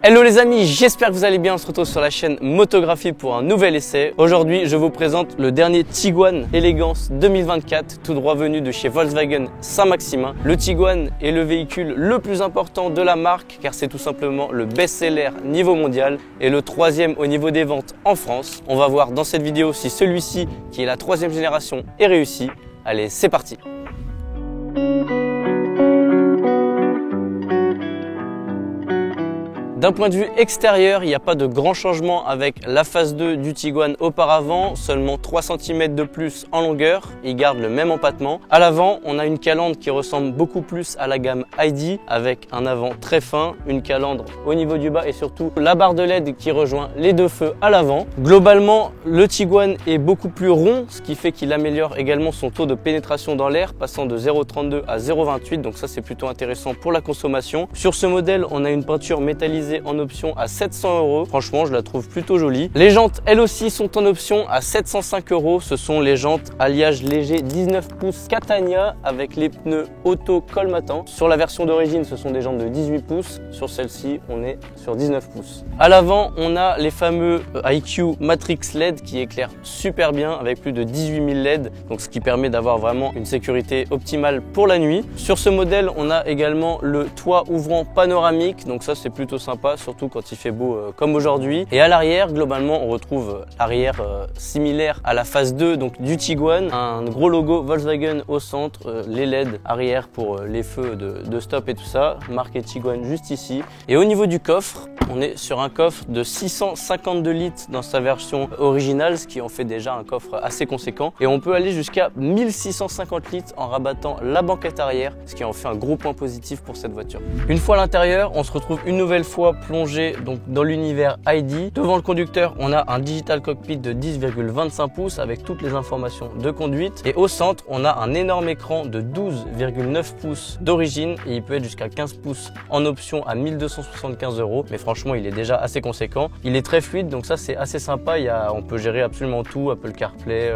Hello les amis, j'espère que vous allez bien. On se retrouve sur la chaîne Motographie pour un nouvel essai. Aujourd'hui, je vous présente le dernier Tiguan Elegance 2024, tout droit venu de chez Volkswagen Saint-Maximin. Le Tiguan est le véhicule le plus important de la marque car c'est tout simplement le best-seller niveau mondial et le troisième au niveau des ventes en France. On va voir dans cette vidéo si celui-ci, qui est la troisième génération, est réussi. Allez, c'est parti. D'un point de vue extérieur, il n'y a pas de grand changement avec la phase 2 du Tiguan auparavant, seulement 3 cm de plus en longueur, il garde le même empattement. À l'avant, on a une calandre qui ressemble beaucoup plus à la gamme ID avec un avant très fin, une calandre au niveau du bas et surtout la barre de LED qui rejoint les deux feux à l'avant. Globalement, le Tiguan est beaucoup plus rond, ce qui fait qu'il améliore également son taux de pénétration dans l'air, passant de 0,32 à 0,28, donc ça c'est plutôt intéressant pour la consommation. Sur ce modèle, on a une peinture métallisée en option à 700 €. Franchement, je la trouve plutôt jolie. Les jantes, elles aussi, sont en option à 705 €. Ce sont les jantes alliage léger 19 pouces Catania avec les pneus auto colmatant. Sur la version d'origine, ce sont des jantes de 18 pouces. Sur celle-ci, on est sur 19 pouces. À l'avant, on a les fameux IQ Matrix LED qui éclairent super bien avec plus de 18 000 LED, donc ce qui permet d'avoir vraiment une sécurité optimale pour la nuit. Sur ce modèle, on a également le toit ouvrant panoramique, donc ça c'est plutôt sympa, surtout quand il fait beau comme aujourd'hui. Et à l'arrière, globalement, on retrouve arrière similaire à la phase 2 donc du Tiguan, un gros logo Volkswagen au centre, les LED arrière pour les feux de stop et tout ça, marqué Tiguan juste ici. Et au niveau du coffre, on est sur un coffre de 652 litres dans sa version originale, ce qui en fait déjà un coffre assez conséquent. Et on peut aller jusqu'à 1650 litres en rabattant la banquette arrière, ce qui en fait un gros point positif pour cette voiture. Une fois à l'intérieur, on se retrouve une nouvelle fois plongé donc dans l'univers ID. Devant le conducteur, on a un digital cockpit de 10,25 pouces avec toutes les informations de conduite. Et au centre, on a un énorme écran de 12,9 pouces d'origine et il peut être jusqu'à 15 pouces en option à 1275 €. Mais franchement, il est déjà assez conséquent. Il est très fluide, donc ça c'est assez sympa. On peut gérer absolument tout, Apple CarPlay,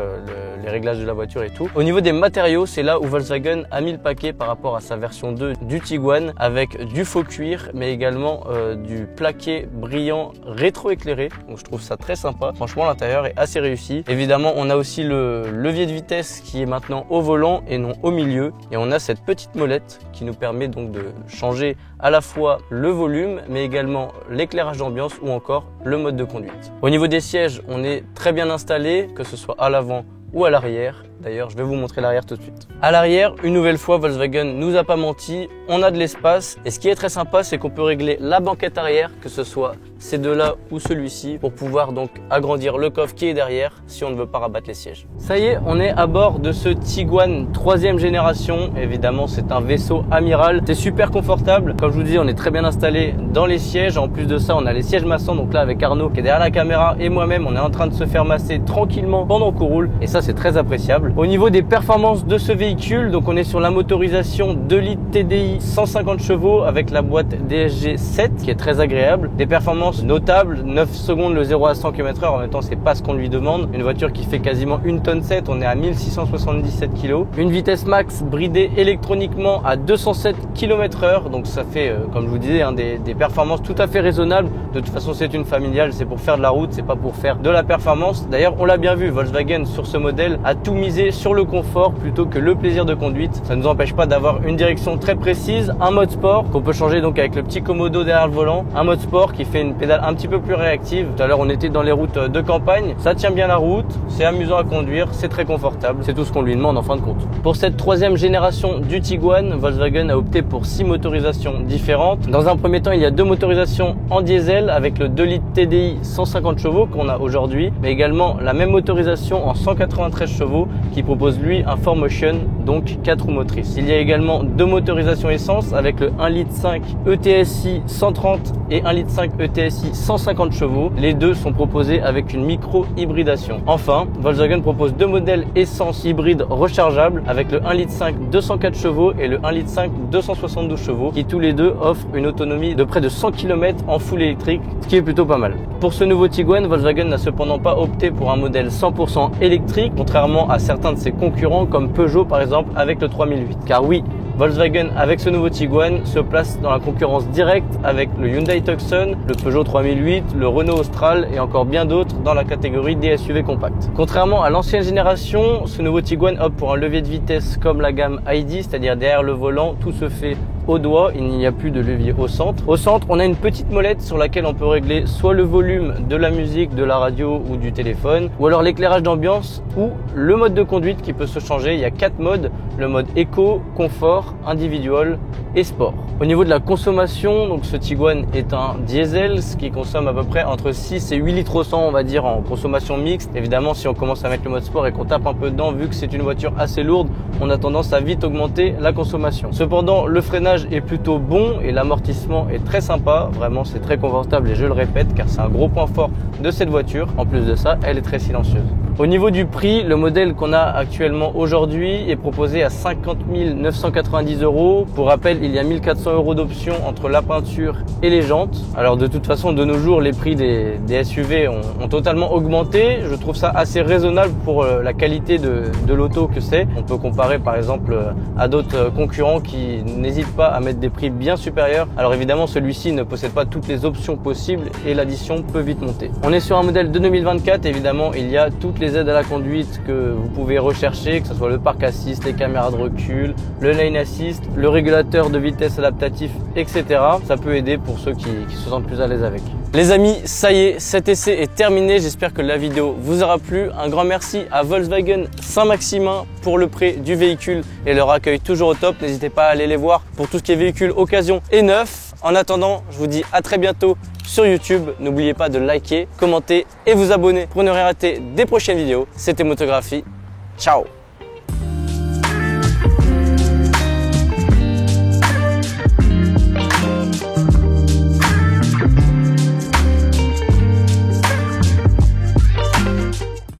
les réglages de la voiture et tout. Au niveau des matériaux, c'est là où Volkswagen a mis le paquet par rapport à sa version 2 du Tiguan avec du faux cuir, mais également du plaqué brillant rétro-éclairé, donc je trouve ça très sympa. Franchement, l'intérieur est assez réussi. Évidemment, on a aussi le levier de vitesse qui est maintenant au volant et non au milieu, et on a cette petite molette qui nous permet donc de changer à la fois le volume mais également l'éclairage d'ambiance ou encore le mode de conduite. Au niveau des sièges, on est très bien installé, que ce soit à l'avant ou à l'arrière. D'ailleurs, je vais vous montrer l'arrière tout de suite. À l'arrière, une nouvelle fois, Volkswagen nous a pas menti, on a de l'espace. Et ce qui est très sympa, c'est qu'on peut régler la banquette arrière, que ce soit ces deux-là ou celui-ci, pour pouvoir donc agrandir le coffre qui est derrière si on ne veut pas rabattre les sièges. Ça y est, on est à bord de ce Tiguan 3e génération. Évidemment, c'est un vaisseau amiral. C'est super confortable. Comme je vous dis, on est très bien installé dans les sièges. En plus de ça, on a les sièges massants. Donc là, avec Arnaud qui est derrière la caméra et moi-même, on est en train de se faire masser tranquillement pendant qu'on roule. Et ça, c'est très appréciable. Au niveau des performances de ce véhicule, donc on est sur la motorisation 2 litres TDI 150 chevaux avec la boîte DSG 7 qui est très agréable. Des performances notables, 9 secondes le 0 à 100 km/h, en même temps c'est pas ce qu'on lui demande. Une voiture qui fait quasiment 1,7 tonne, on est à 1677 kg. Une vitesse max bridée électroniquement à 207 km/h, donc ça fait, comme je vous disais, des performances tout à fait raisonnables. De toute façon, c'est une familiale, c'est pour faire de la route, c'est pas pour faire de la performance. D'ailleurs, on l'a bien vu, Volkswagen sur ce modèle a tout misé sur le confort plutôt que le plaisir de conduite. Ça ne nous empêche pas d'avoir une direction très précise, un mode sport qu'on peut changer donc avec le petit commodo derrière le volant, un mode sport qui fait une pédale un petit peu plus réactive. Tout à l'heure, on était dans les routes de campagne, ça tient bien la route, c'est amusant à conduire, c'est très confortable, c'est tout ce qu'on lui demande en fin de compte. Pour cette 3e génération du Tiguan, Volkswagen a opté pour 6 motorisations différentes. Dans un premier temps, il y a 2 motorisations en diesel avec le 2 litres TDI 150 chevaux qu'on a aujourd'hui, mais également la même motorisation en 193 chevaux qui propose lui un 4Motion, donc 4 roues motrices. Il y a également 2 motorisations essence avec le 1,5 litre ETSI 130 et 1,5 litre ETSI 150 chevaux. Les deux sont proposés avec une micro-hybridation. Enfin, Volkswagen propose 2 modèles essence hybride rechargeables avec le 1,5 litre 204 chevaux et le 1,5 litre 272 chevaux qui tous les deux offrent une autonomie de près de 100 km en full électrique, ce qui est plutôt pas mal. Pour ce nouveau Tiguan, Volkswagen n'a cependant pas opté pour un modèle 100% électrique, contrairement à certains de ses concurrents comme Peugeot par exemple avec le 3008. Car oui, Volkswagen, avec ce nouveau Tiguan, se place dans la concurrence directe avec le Hyundai Tucson, le Peugeot 3008, le Renault Austral et encore bien d'autres dans la catégorie des SUV compacts. Contrairement à l'ancienne génération, ce nouveau Tiguan opte pour un levier de vitesse comme la gamme ID, c'est-à-dire derrière le volant, tout se fait au doigt, il n'y a plus de levier au centre. Au centre, on a une petite molette sur laquelle on peut régler soit le volume de la musique, de la radio ou du téléphone, ou alors l'éclairage d'ambiance ou le mode de conduite qui peut se changer. Il y a 4 modes, le mode éco, confort, individual et sport. Au niveau de la consommation, donc ce Tiguan est un diesel, ce qui consomme à peu près entre 6 et 8 litres au 100, on va dire, en consommation mixte. Évidemment, si on commence à mettre le mode sport et qu'on tape un peu dedans, vu que c'est une voiture assez lourde, on a tendance à vite augmenter la consommation. Cependant, le freinage est plutôt bon et l'amortissement est très sympa. Vraiment, c'est très confortable et je le répète car c'est un gros point fort de cette voiture. En plus de ça, elle est très silencieuse. Au niveau du prix, le modèle qu'on a actuellement aujourd'hui est proposé à 50 990 €. Pour rappel, il y a 1 400 € d'options entre la peinture et les jantes. Alors de toute façon, de nos jours, les prix des SUV ont totalement augmenté. Je trouve ça assez raisonnable pour la qualité de l'auto que c'est. On peut comparer par exemple à d'autres concurrents qui n'hésitent pas à mettre des prix bien supérieurs. Alors évidemment, celui-ci ne possède pas toutes les options possibles et l'addition peut vite monter. On est sur un modèle de 2024. Évidemment, il y a toutes les aides à la conduite que vous pouvez rechercher, que ce soit le parc assist, les caméras de recul, le lane assist, le régulateur de vitesse adaptatif, etc. Ça peut aider pour ceux qui se sentent plus à l'aise avec. Les amis, ça y est, cet essai est terminé. J'espère que la vidéo vous aura plu. Un grand merci à Volkswagen Saint-Maximin pour le prêt du véhicule et leur accueil toujours au top. N'hésitez pas à aller les voir pour tout ce qui est véhicule occasion et neuf. En attendant, je vous dis à très bientôt sur YouTube. N'oubliez pas de liker, commenter et vous abonner pour ne rien rater des prochaines vidéos. C'était Motographie. Ciao!